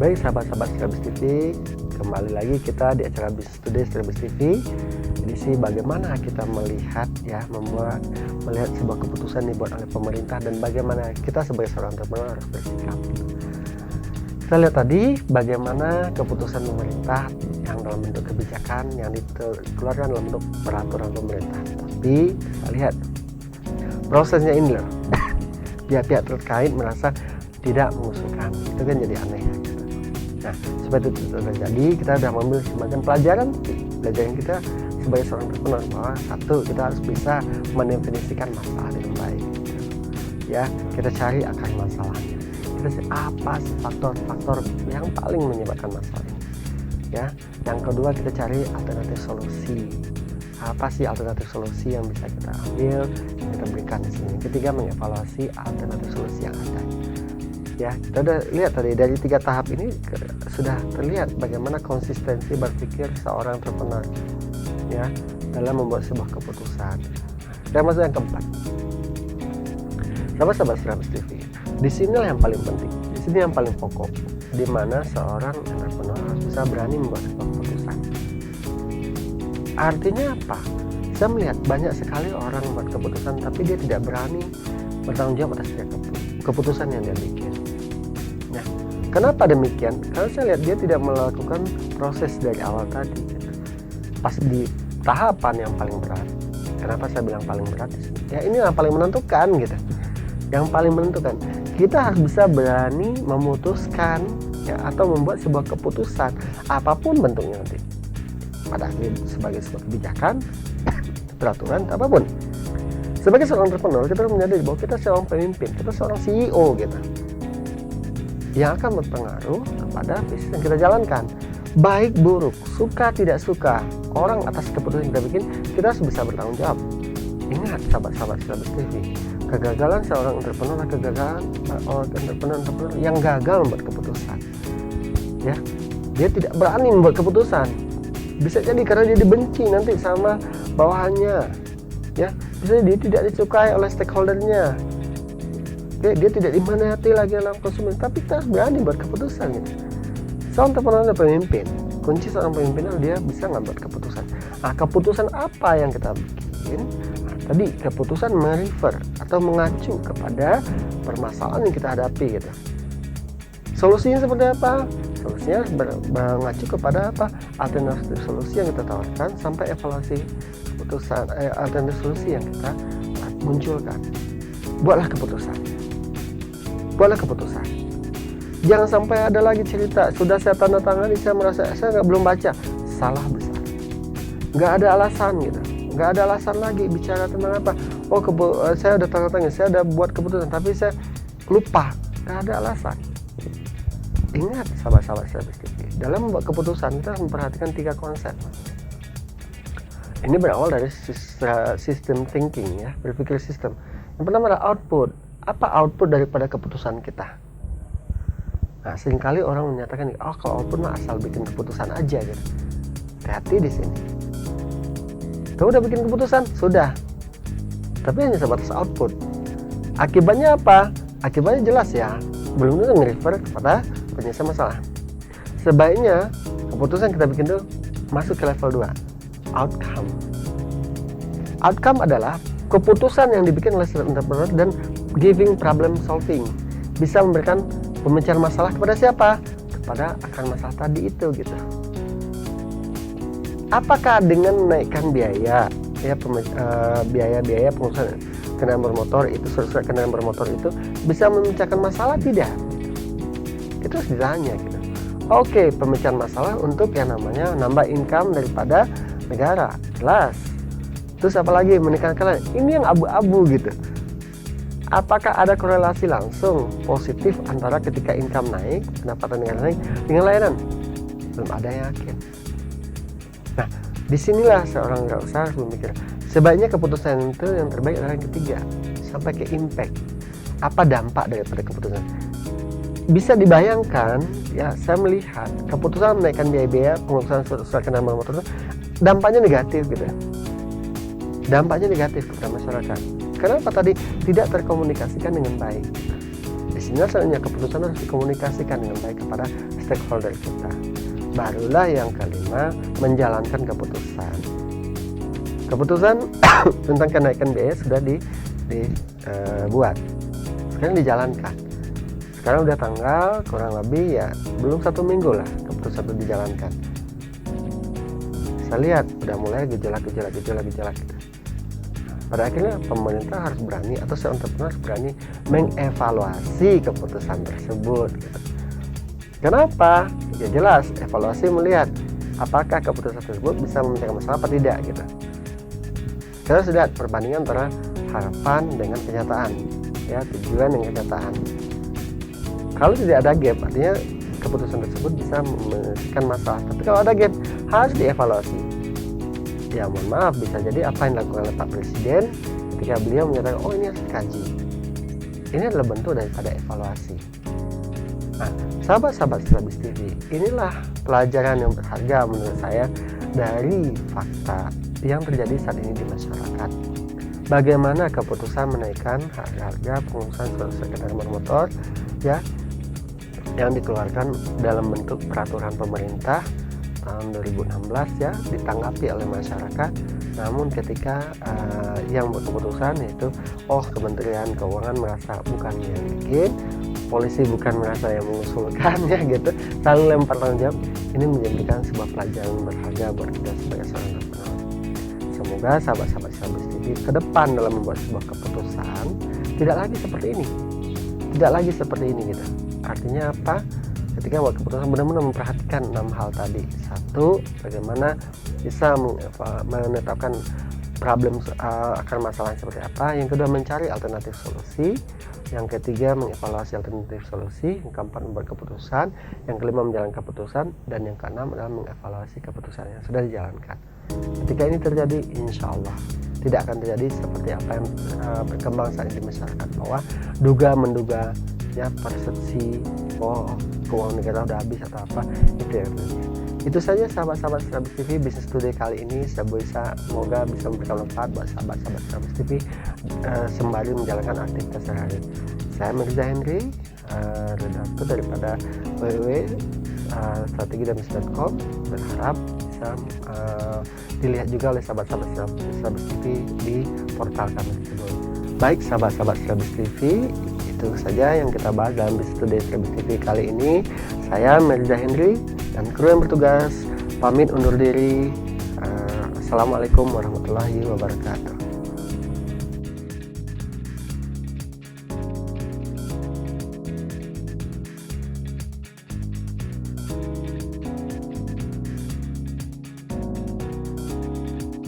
Baik sahabat-sahabat Strabis TV, kembali lagi kita di acara Business Today Strabis TV. Edisi bagaimana kita melihat melihat sebuah keputusan dibuat oleh pemerintah dan bagaimana kita sebagai seorang entrepreneur harus bersikap. Kita lihat tadi bagaimana keputusan pemerintah yang dalam bentuk kebijakan yang dikeluarkan dalam bentuk peraturan pemerintah. Tapi kita lihat prosesnya ini loh. Pihak-pihak terkait merasa tidak mengusulkan. Itu kan jadi aneh. Nah, supaya itu tidak terjadi, kita sudah mengambil semacam pelajaran kita sebagai seorang entrepreneur bahwa satu, kita harus bisa mendefinisikan masalah dengan baik. Ya, kita cari akar masalahnya. Kita cari apa sih faktor-faktor yang paling menyebabkan masalah ini. Ya, yang kedua kita cari alternatif solusi. Apa sih alternatif solusi yang bisa kita ambil, yang kita berikan di sini. Ketiga, mengevaluasi alternatif solusi yang ada. Ya, kita udah lihat tadi dari 3 tahap ini sudah terlihat bagaimana konsistensi berpikir seorang entrepreneur ya dalam membuat sebuah keputusan. Dan masuk yang keempat, sahabat-sahabat Strabis TV, di sinilah yang paling penting, di sini yang paling pokok, di mana seorang entrepreneur harus bisa berani membuat sebuah keputusan. Artinya apa? Saya melihat banyak sekali orang membuat keputusan tapi dia tidak berani bertanggung jawab atas setiap keputusan yang dia bikin. Nah, kenapa demikian? Karena saya lihat dia tidak melakukan proses dari awal tadi. Pas di tahapan yang paling berat. Kenapa saya bilang paling berat di sini? Ya ini yang paling menentukan gitu. Yang paling menentukan. Kita harus bisa berani memutuskan ya, atau membuat sebuah keputusan apapun bentuknya nanti. Pada akhirnya sebagai sebuah kebijakan, peraturan, apapun. Sebagai seorang entrepreneur, kita harus menyadari bahwa kita seorang pemimpin, kita seorang CEO gitu, yang akan berpengaruh kepada bisnis yang kita jalankan. Baik buruk, suka tidak suka, orang atas keputusan yang kita bikin, kita harus bisa bertanggung jawab. Ingat sahabat-sahabat Strabis TV, kegagalan seorang entrepreneur adalah kegagalan orang entrepreneur yang gagal membuat keputusan. Ya, dia tidak berani membuat keputusan. Bisa jadi karena dia dibenci nanti sama bawahannya. Ya, bisa dia tidak disukai oleh stakeholdernya. Dia tidak diminati lagi dalam konsumen, tapi kita harus berani buat keputusan gitu. Seorang entrepreneur adalah pemimpin. Kunci seorang pemimpin adalah dia bisa ngambil keputusan. Nah, keputusan apa yang kita bikin? Nah, tadi keputusan merefer atau mengacu kepada permasalahan yang kita hadapi gitu. Solusinya seperti apa? Solusinya mengacu kepada apa? Alternatif solusi yang kita tawarkan sampai evaluasi keputusan alternatif solusi yang kita munculkan. Buatlah keputusan. Jangan sampai ada lagi cerita sudah saya tanda tangani, saya merasa saya belum baca. Salah besar. Nggak ada alasan gitu. Nggak ada alasan lagi bicara tentang apa. Saya udah tanda tangan, saya udah buat keputusan, tapi saya lupa. Nggak ada alasan. Ingat sahabat-sahabat Strabis TV, dalam membuat keputusan kita harus memperhatikan 3 konsep. Ini berawal dari sistem thinking ya, berpikir sistem. Yang pertama adalah output. Apa output daripada keputusan kita? Nah, seringkali orang menyatakan, kalau output mah asal bikin keputusan aja gitu. Hati di sini. Kamu udah bikin keputusan? Sudah. Tapi hanya sebatas output. Akibatnya apa? Akibatnya jelas ya. Belum tentu nge-refer kepada penyelesaian masalah. Sebaiknya keputusan kita bikin itu masuk ke level 2. Outcome. Outcome adalah keputusan yang dibikin oleh entrepreneur dan giving problem solving. Bisa memberikan pemecahan masalah kepada siapa? Kepada akar masalah tadi itu gitu. Apakah dengan menaikkan biaya ya biaya pengurusan kendaraan bermotor itu, surat kendaraan bermotor itu bisa memecahkan masalah? Tidak. Itu harus ditanya gitu. Oke, pemecahan masalah untuk yang namanya nambah income daripada negara, jelas. Terus apalagi meningkatkan, ini yang abu-abu gitu. Apakah ada korelasi langsung positif antara ketika income naik, pendapatan negara naik dengan layanan? Belum ada yang yakin. Nah, disinilah seorang wirausaha harus memikir. Sebaiknya keputusan itu yang terbaik adalah yang ketiga, sampai ke impact. Apa dampak daripada keputusan? Bisa dibayangkan, ya saya melihat keputusan menaikkan biaya pengurusan surat kendaraan bermotor itu dampaknya negatif gitu. Dampaknya negatif kepada masyarakat. Kenapa tadi tidak terkomunikasikan dengan baik? Di sini selanjutnya keputusan harus dikomunikasikan dengan baik kepada stakeholder kita. Barulah yang kelima, menjalankan keputusan. Keputusan tentang kenaikan biaya sudah dibuat, sekarang dijalankan. Sekarang udah tanggal kurang lebih ya belum 1 minggu lah keputusan itu dijalankan. Saya lihat udah mulai gejolak gitu. Pada akhirnya pemerintah harus berani atau entrepreneur harus berani mengevaluasi keputusan tersebut gitu. Kenapa? Ya jelas, evaluasi melihat apakah keputusan tersebut bisa memecahkan masalah apa tidak gitu. Kita harus lihat perbandingan antara harapan dengan kenyataan, ya, tujuan dengan kenyataan. Kalau tidak ada gap, artinya keputusan tersebut bisa memecahkan masalah. Tapi kalau ada gap, harus dievaluasi. Ya mohon maaf, bisa jadi apa yang dilakukan oleh Pak Presiden ketika beliau menyatakan oh ini harus dikaji, ini adalah bentuk daripada evaluasi. Nah, sahabat-sahabat Strabis TV, inilah pelajaran yang berharga menurut saya dari fakta yang terjadi saat ini di masyarakat. Bagaimana keputusan menaikkan harga pengurusan surat kendaraan bermotor, ya, yang dikeluarkan dalam bentuk peraturan pemerintah tahun 2016 ya, ditanggapi oleh masyarakat. Namun ketika yang berkeputusan yaitu Kementerian Keuangan merasa bukan yang bikin, polisi bukan merasa yang mengusulkan ya gitu, selalu lempar tanggung jawab. Ini menjadikan sebuah pelajaran berharga buat kita sebagai seorang entrepreneur. Semoga sahabat-sahabat Strabis TV ke depan dalam membuat sebuah keputusan tidak lagi seperti ini gitu. Artinya apa? Ketika buat keputusan benar-benar memperhatikan 6 hal tadi. 1, bagaimana bisa menetapkan problem akan masalah seperti apa. Yang kedua, mencari alternatif solusi. Yang ketiga, mengevaluasi alternatif solusi. Yang keempat, membuat keputusan. Yang kelima, menjalankan keputusan. Dan yang keenam adalah mengevaluasi keputusan yang sudah dijalankan. Ketika ini terjadi, insya Allah tidak akan terjadi seperti apa yang berkembang saat ini di masyarakat, bahwa duga-menduga ya, persepsi keuangan negara udah habis atau apa, itu ya. Itu saja sahabat-sahabat Strabis TV Business Today kali ini. Semoga bisa memberikan manfaat buat sahabat-sahabat Strabis TV sembari menjalankan aktivitas sehari-hari. Saya Mirza Henry, redaktur daripada www.strategidanbisnis.com, berharap bisa dilihat juga oleh sahabat-sahabat Strabis TV di portal kami tersebut. Baik sahabat-sahabat Strabis TV, itu saja yang kita bahas dalam Business Today Strabis TV kali ini. Saya Mirza Henry dan kru yang bertugas pamit undur diri. Assalamualaikum warahmatullahi wabarakatuh.